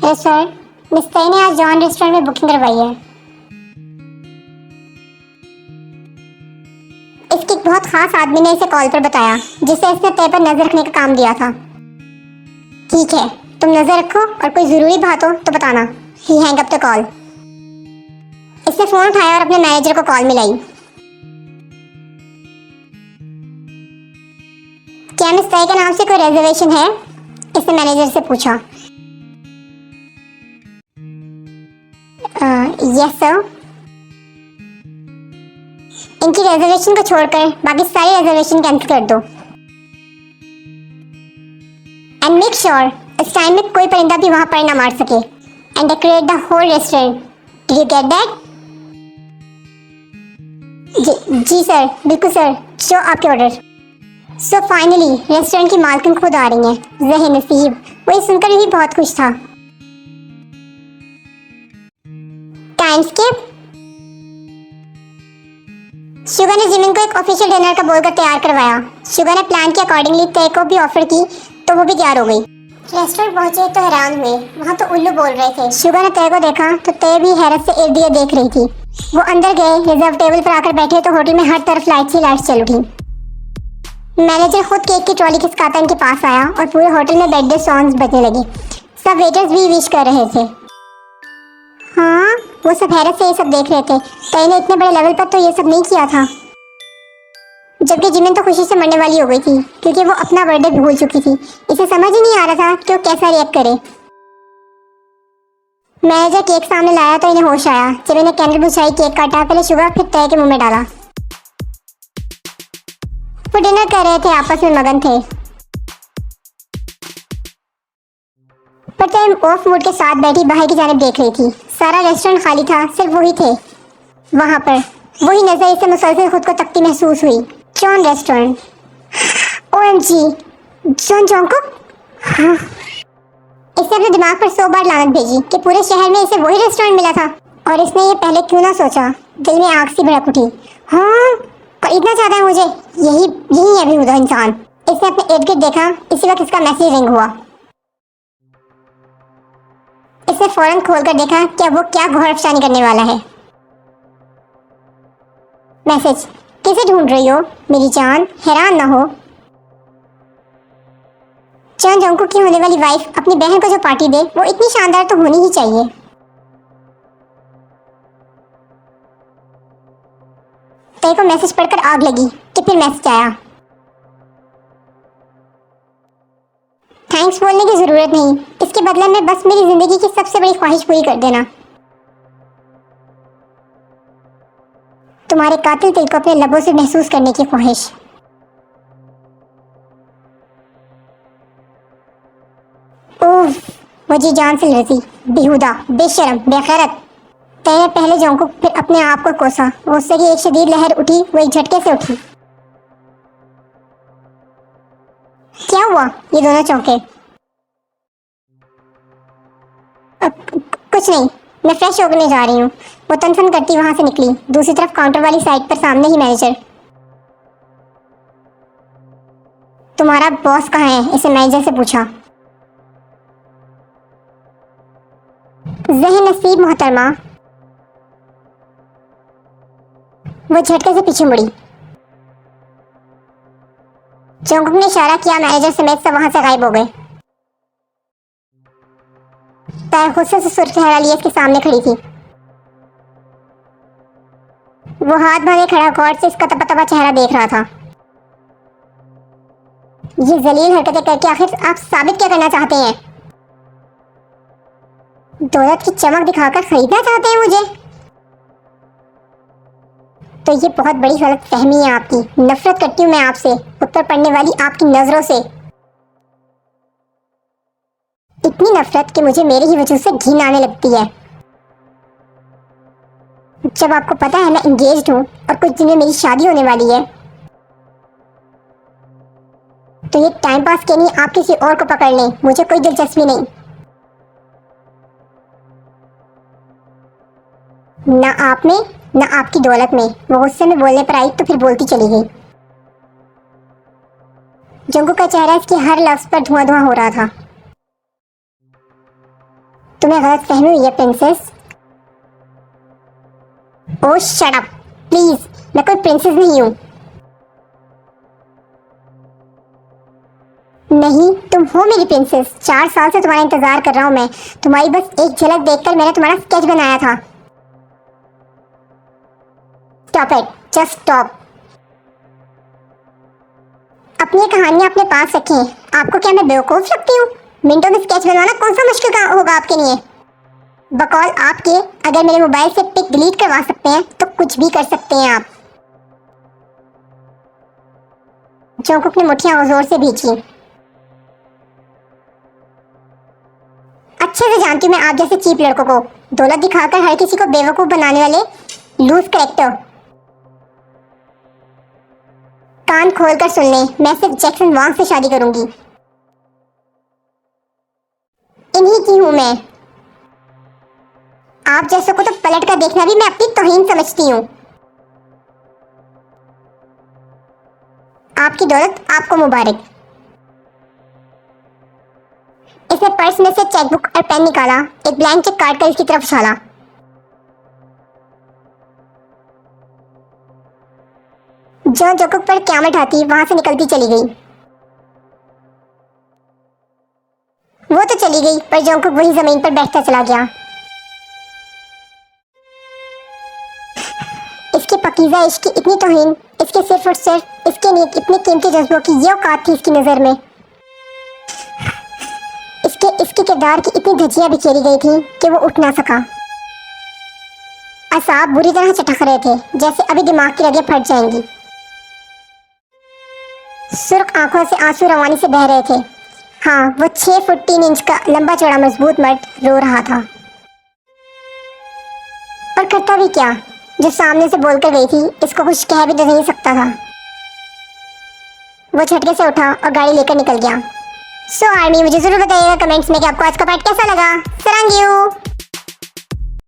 Hello sir, miss तई ने आज जॉन रेस्टोरेंट में बुकिंग करवाई है। इसके एक बहुत खास आदमी ने इसे कॉल पर बताया, जिसे इसने तय पर नजर रखने का काम दिया था। ठीक है, तुम नजर रखो और कोई जरूरी बात हो तो बताना। ही हैंग अप द कॉल। इसने फोन उठाया और अपने मैनेजर को कॉल मिलाई। क्या मिस तय के नाम से कोई रिजर्वेशन है? इसने मैनेजर से पूछा। Yes sir. इनकी रिजर्वेशन को छोड़कर बाकी सारी रिजर्वेशन कैंसिल कर दो। एंड मेक श्योर इस टाइम में कोई परिंदा भी वहां पर ना मार सके। And decorate the whole restaurant. Did you get that? जी सर, बिल्कुल सर, जो आपके ऑर्डर। सो फाइनली रेस्टोरेंट की मालकिन खुद आ रही हैं। ज़हे नसीब, वो ये सुनकर भी बहुत खुश था। Time skip. शुगर ने जिमिन को एक ऑफिशियल डिनर का बोलकर तैयार करवाया। शुगर ने प्लान के अकॉर्डिंगली तय को भी ऑफर की तो वो भी तैयार हो गई। रेस्टोरेंट पहुंचे तो हैरान हुए, वहां तो उल्लू बोल रहे थे। शुगर ने तय को देखा तो तय भी हैरत से इर्द गिर्द देख रही थी। वो अंदर गए, रिजर्व टेबल पर आकर बैठे तो होटल में हर तरफ लाइट्स चल उठी। मैनेजर खुद केक की ट्रॉली खिसकाता इनके पास आया और पूरे होटल में बर्थडे सॉन्ग्स बजने लगे। सब वेटर्स भी विश कर रहे थे। हाँ, वो सब हैरत से ये सब देख रहे थे। तय ने इतने बड़े लेवल पर तो ये सब नहीं किया था। जबकि जिमिन तो खुशी से मरने वाली हो गई थी, क्योंकि वो अपना बर्थडे भूल चुकी थी। इसे समझ ही नहीं आ रहा था कि वो कैसा रिएक्ट करे। मैनेजर केक सामने लाया तो इन्हें होश आया। जब इन्हें कैंडल बुझाई, केक काटा, पहले शुगर फिर तय के मुंह में डाला। वो डिनर कर रहे थे, आपस में मगन थे। पर तय ऑफ मूड के साथ बैठी बाहर की जानिब देख रही थी। सारा रेस्टोरेंट खाली था, सिर्फ वही थे वहां पर। वही नजर इसे मुसलसल खुद को तकती महसूस हुई। John restaurant. OMG, John Jungkook. हाँ। इसने अपने दिमाग पर 100 बार लानत भेजी कि पूरे शहर में इसे वही रेस्टोरेंट मिला था और इसने ये पहले क्यों ना सोचा। दिल में आग सी भड़क उठी। हाँ, खरीदना चाहता है मुझे। यही है बेहुदा इंसान। इसने अपने इर्द गिर्द देखा, इसी वक्त इसका मैसेज रिंग हुआ। इसने फौरन खोलकर देखा कि अब वो क्या घोर अफसानी करने वाला है। मैसेज। किसे ढूंढ रही हो मेरी जान? हैरान ना हो। जॉन जोंगकुक की होने वाली वाइफ अपनी बहन को जो पार्टी दे, वो इतनी शानदार तो होनी ही चाहिए। तय को मैसेज पढ़कर आग लगी कि फिर मैसेज आया। थैंक्स बोलने की जरूरत नहीं, इसके बदले में बस मेरी जिंदगी की सबसे बड़ी ख्वाहिश पूरी कर देना। तुम्हारे कातिल दिल को अपने लबों से महसूस करने की ख्वाहिश। ओह, मुझे जान से लड़ती, बेहुदा, बेशरम, बेगैरत। तय ने पहले जोंगकुक फिर अपने आप को कोसा। गुस्से की एक शदीद लहर उठी, वो एक झटके से उठी। क्या हुआ? ये दोनों चौंके। कुछ नहीं, मैं फ्रेश होने जा रही हूँ। वो तनफन करती वहां से निकली। दूसरी तरफ काउंटर वाली साइड पर सामने ही मैनेजर। तुम्हारा बॉस कहाँ है? इसे मैनेजर से पूछा। ज़हे नसीब मोहतरमा। वो झटके से पीछे मुड़ी। जोंगकुक ने इशारा किया, मैनेजर समेत सब वहां से गायब हो गए। तय गुस्से से सुर्ख चेहरा लिए इसके सामने खड़ी थी। वो हाथ बांधे खड़ा गौर से इसका तपा चेहरा देख रहा था। ये जलील हरकतें करके आखिर आप साबित क्या करना चाहते हैं? दौलत की चमक दिखाकर खरीदना चाहते हैं मुझे? तो ये बहुत बड़ी गलत फहमी है आपकी। नफरत करती हूँ मैं आपसे, ऊपर पड़ने वाली आपकी नजरों से। इतनी नफरत कि मुझे मेरी ही वजह से घिन आने लगती है। जब आपको पता है मैं इंगेज्ड हूँ और कुछ दिन में मेरी शादी होने वाली है, तो ये टाइम पास के लिए आप किसी और को पकड़ लें, मुझे कोई दिलचस्पी नहीं। ना आप में, ना आपकी दौलत में। वो गुस्से में बोलने पर आई तो फिर बोलती चली गई। जोंगकुक का चेहरा इसके हर लफ्ज पर धुआं धुआं हो रहा था। तुम्हें गलतफहमी हुई है princess. Oh shut up please, मैं कोई प्रिंसेस नहीं हूँ। नहीं, तुम हो मेरी प्रिंसेस। 4 साल से तुम्हारा इंतजार कर रहा हूँ मैं। तुम्हारी बस एक झलक देखकर मैंने तुम्हारा स्केच बनाया था। Stop it, just stop. अपनी कहानियां अपने पास रखें। आपको क्या मैं बेवकूफ लगती हूँ? मिनटों में स्केच बनवाना कौन सा मुश्किल काम होगा आपके लिए? बकौल आपके, अगर मेरे मोबाइल से पिक डिलीट करवा सकते हैं तो कुछ भी कर सकते हैं आप। जोंकुक ने मुट्ठियां जोर से भींची। अच्छे से जानती हूँ मैं आप जैसे चीप लड़कों को, दौलत दिखाकर हर किसी को बेवकूफ बनाने वाले लूज करेक्टर। कान खोलकर सुन लें, मैं सिर्फ जैक्सन वांग से शादी करूंगी। इन्हीं की हूं मैं। आप जैसों को तो पलट कर देखना भी मैं अपनी तौहीन समझती हूँ। आपकी दौलत आपको मुबारक। इसने पर्स में से चेकबुक और पेन निकाला, एक ब्लैंक चेक काट कर इसकी तरफ उछाला। जो जोंकुक पर क़यामत ढाती वहां से निकलती चली गई। वो तो चली गई, पर जोंकुक वही जमीन पर बैठता चला गया। इसके पकीज़ा इश्क की इतनी तौहीन, इसके सिर्फ और सिर्फ इसके नेक इतने कीमती जज्बों की ये औकात थी इसकी नज़र में। इसके किरदार की इतनी धज्जियां बिखेरी गई थी कि वो उठ ना सका। असाब बुरी तरह चटक रहे थे, जैसे अभी दिमाग की रगें फट जाएंगी। सुर्ख आंखों से आंसू रवानी से बह रहे थे। हाँ, वो 6 फुट 3 इंच का लंबा चौड़ा मजबूत मर्द रो रहा था। पर करता भी क्या, जो सामने से बोलकर गई थी इसको कुछ कह भी तो नहीं सकता था। वो झटके से उठा और गाड़ी लेकर निकल गया। सो आर्मी, मुझे जरूर बताइएगा कमेंट्स में कि आपको आज का पार्ट कैसा लगा। सरांगियो।